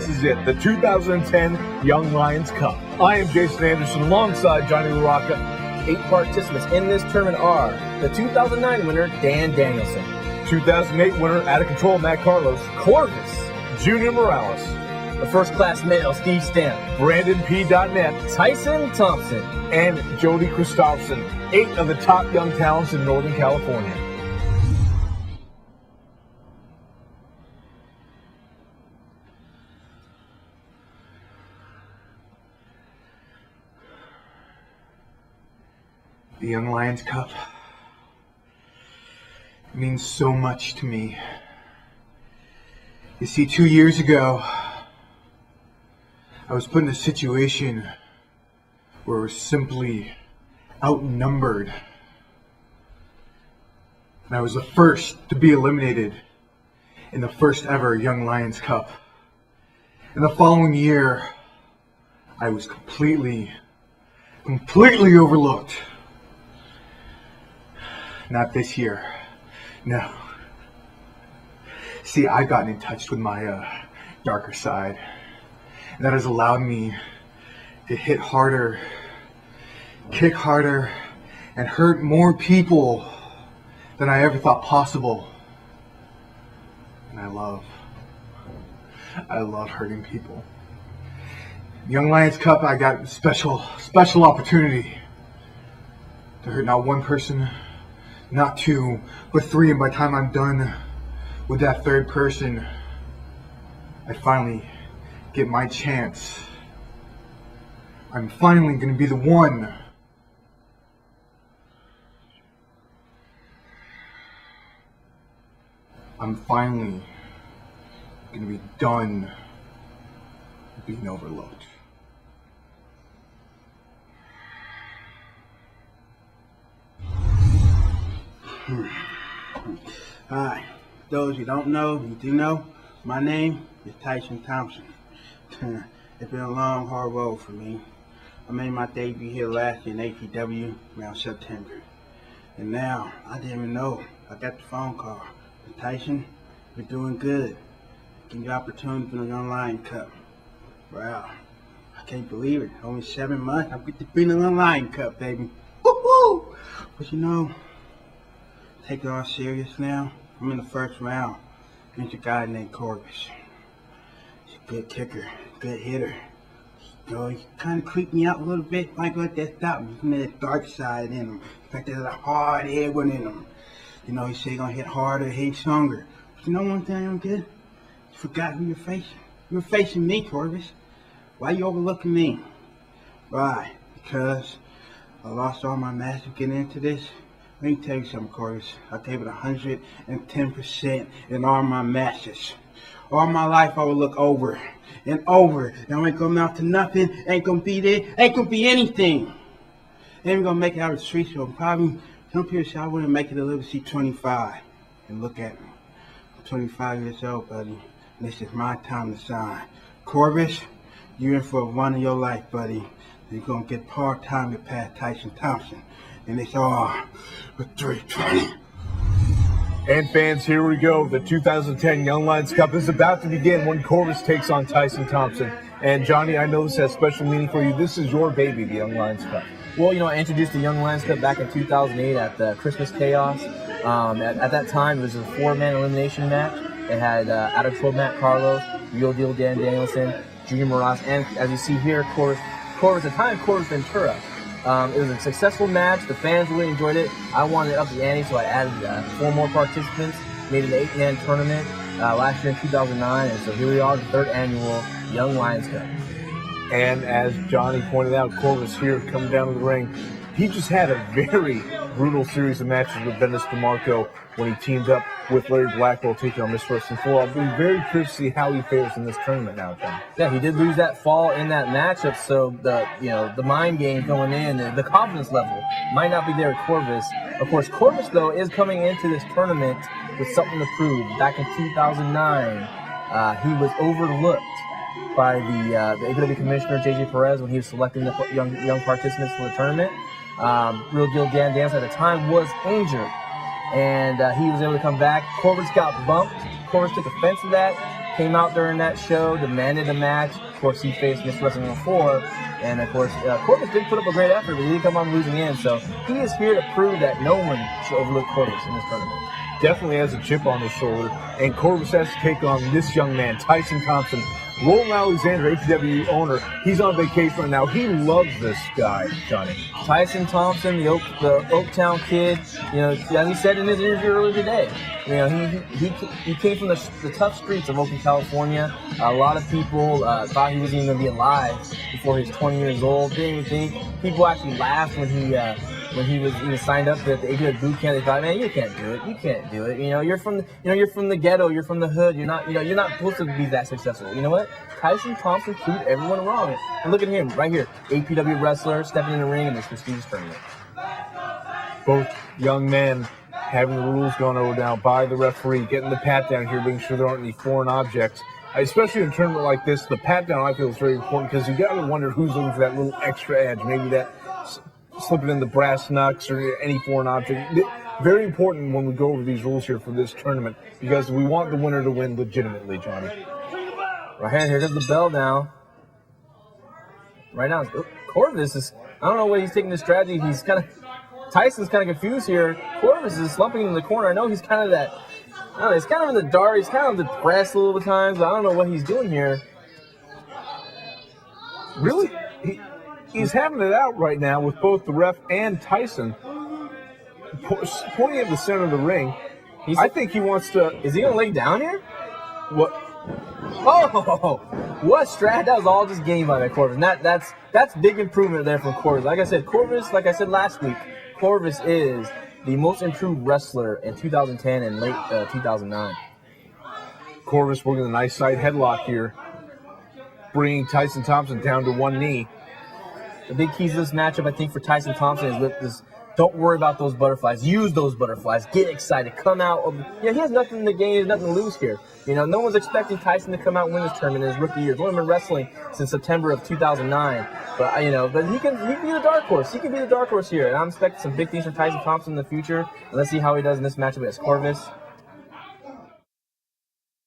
this is it, the 2010 Young Lions Cup. I am Jason Anderson alongside Johnny LaRocca. 8 participants in this tournament are the 2009 winner, Danielson. 2008 winner, out of control, Matt Carlos. Corvus. Junior Morales. The first class male, Steve Stamp. Brandon P.Net. Tyson Thompson. And Jody Kristofferson. 8 of the top young talents in Northern California. The Young Lions Cup means so much to me. You see, 2 years ago, I was put in a situation where I was simply outnumbered. And I was the first to be eliminated in the first ever Young Lions Cup. And the following year, I was completely overlooked. Not this year. No. See, I've gotten in touch with my darker side. And that has allowed me to hit harder, kick harder, and hurt more people than I ever thought possible. And I love hurting people. Young Lions Cup, I got a special opportunity to hurt not one person, not 2, but 3, and by the time I'm done with that 3rd person, I finally get my chance. I'm finally going to be the one. I'm finally going to be done being overlooked. Hi, those you don't know, you do know, my name is Tyson Thompson. It's been a long, hard road for me. I made my debut here last year in APW around September. And now, I didn't even know, I got the phone call. Tyson, you're doing good. Give you opportunity for the Young Lions Cup. Wow, I can't believe it. Only 7 months, I'm going to be in the Young Lions Cup, baby. Woo-hoo! But you know, take it all serious now. I'm in the first round against a guy named Corvus. He's a good kicker, good hitter. You know, he kind of creeped me out a little bit. Like that stop me. He had that dark side in him. In fact, there's a hard head one in him. You know, he said he's going to hit harder, hit stronger. But you know one thing I'm good? You forgot who you're facing. You're facing me, Corvus. Why you overlooking me? Why? Because I lost all my matches getting into this. Let me tell you something, Corvus. I gave it 110% in all my matches. All my life I would look over and over. And I ain't gonna amount to nothing. Ain't gonna be there. Ain't gonna be anything. Ain't gonna make it out of the street. So probably some people say I wouldn't make it to live to see 25. And look at me. I'm 25 years old, buddy. And this is my time to shine. Corvus, you're in for a run of your life, buddy. You're gonna get part-time to pass Tyson Thompson. And it's all for 320. And fans, here we go. The 2010 Young Lions Cup is about to begin when Corvus takes on Tyson Thompson. And Johnny, I know this has special meaning for you. This is your baby, the Young Lions Cup. Well, you know, I introduced the Young Lions Cup back in 2008 at the Christmas Chaos. At that time, it was a 4-man elimination match. It had out of control Matt Carlos, Real Deal Danielson, Junior Morales, and as you see here, Corvus at the time, Corvus Ventura. It was a successful match. The fans really enjoyed it. I wanted to up the ante, so I added 4 more participants, made it an 8-man tournament last year in 2009, and so here we are, the 3rd annual Young Lions Cup. And as Johnny pointed out, Corvus here coming down to the ring. He just had a very brutal series of matches with Dennis DeMarco when he teamed up with Larry Blackwell taking on Miss First and 4. I'll be very curious to see how he fares in this tournament now, John. Yeah, he did lose that fall in that matchup, so the mind game going in, the confidence level might not be there at Corvus. Of course, Corvus though is coming into this tournament with something to prove. Back in 2009, he was overlooked by the APW commissioner J.J. Perez when he was selecting the young participants for the tournament. Real Deal Danielson at the time was injured, and he was able to come back. Corvus got bumped. Corvus took offense to that, came out during that show, demanded a match. Of course, he faced Mr. Wrestling 04, and of course, Corvus did put up a great effort, but he did come on losing in. So he is here to prove that no one should overlook Corvus in this tournament. Definitely has a chip on his shoulder, and Corvus has to take on this young man, Tyson Thompson. Roland Alexander, APW owner, he's on vacation right now. He loves this guy, Johnny. Tyson Thompson, the Oaktown kid, as he said in his interview earlier today, he came from the tough streets of Oakland, California. A lot of people thought he wasn't even going to be alive before he was 20 years old. Didn't even think. People actually laughed when he was signed up at the APW boot camp. They thought, man, you can't do it. You can't do it. You're from the ghetto. You're from the hood. You're not supposed to be that successful. You know what? Tyson Thompson proved everyone wrong. And look at him right here, APW wrestler stepping in the ring in this prestigious tournament. Both young men having the rules gone over now by the referee, getting the pat down here, making sure there aren't any foreign objects. Especially in a tournament like this, the pat down I feel is very important because you got to wonder who's looking for that little extra edge, maybe that slipping in the brass knucks or any foreign object. Very important when we go over these rules here for this tournament because we want the winner to win legitimately, Johnny. Right here comes the bell now. Right now, Corvus is, I don't know what he's taking this strategy. Tyson's kind of confused here. Corvus is slumping in the corner. I know he's kind of that, I don't know, he's kind of in the dark. He's kind of depressed a little bit times. I don't know what he's doing here. Really? He's having it out right now with both the ref and Tyson pointing at the center of the ring. I think he wants to. Is he going to lay down here? What? Oh, what strat? That was all just game by that Corvus. That's big improvement there from Corvus. Like I said, Corvus, like I said last week, Corvus is the most improved wrestler in 2010 and late 2009. Corvus working a nice side headlock here, bringing Tyson Thompson down to one knee. The big keys to this matchup, I think, for Tyson Thompson is with this. Don't worry about those butterflies. Use those butterflies. Get excited. Come out. He has nothing to gain, nothing to lose here. No one's expecting Tyson to come out and win this tournament in his rookie year. He's only been wrestling since September of 2009. But he can be the dark horse. He can be the dark horse here. And I'm expecting some big things from Tyson Thompson in the future. And let's see how he does in this matchup against Corvus.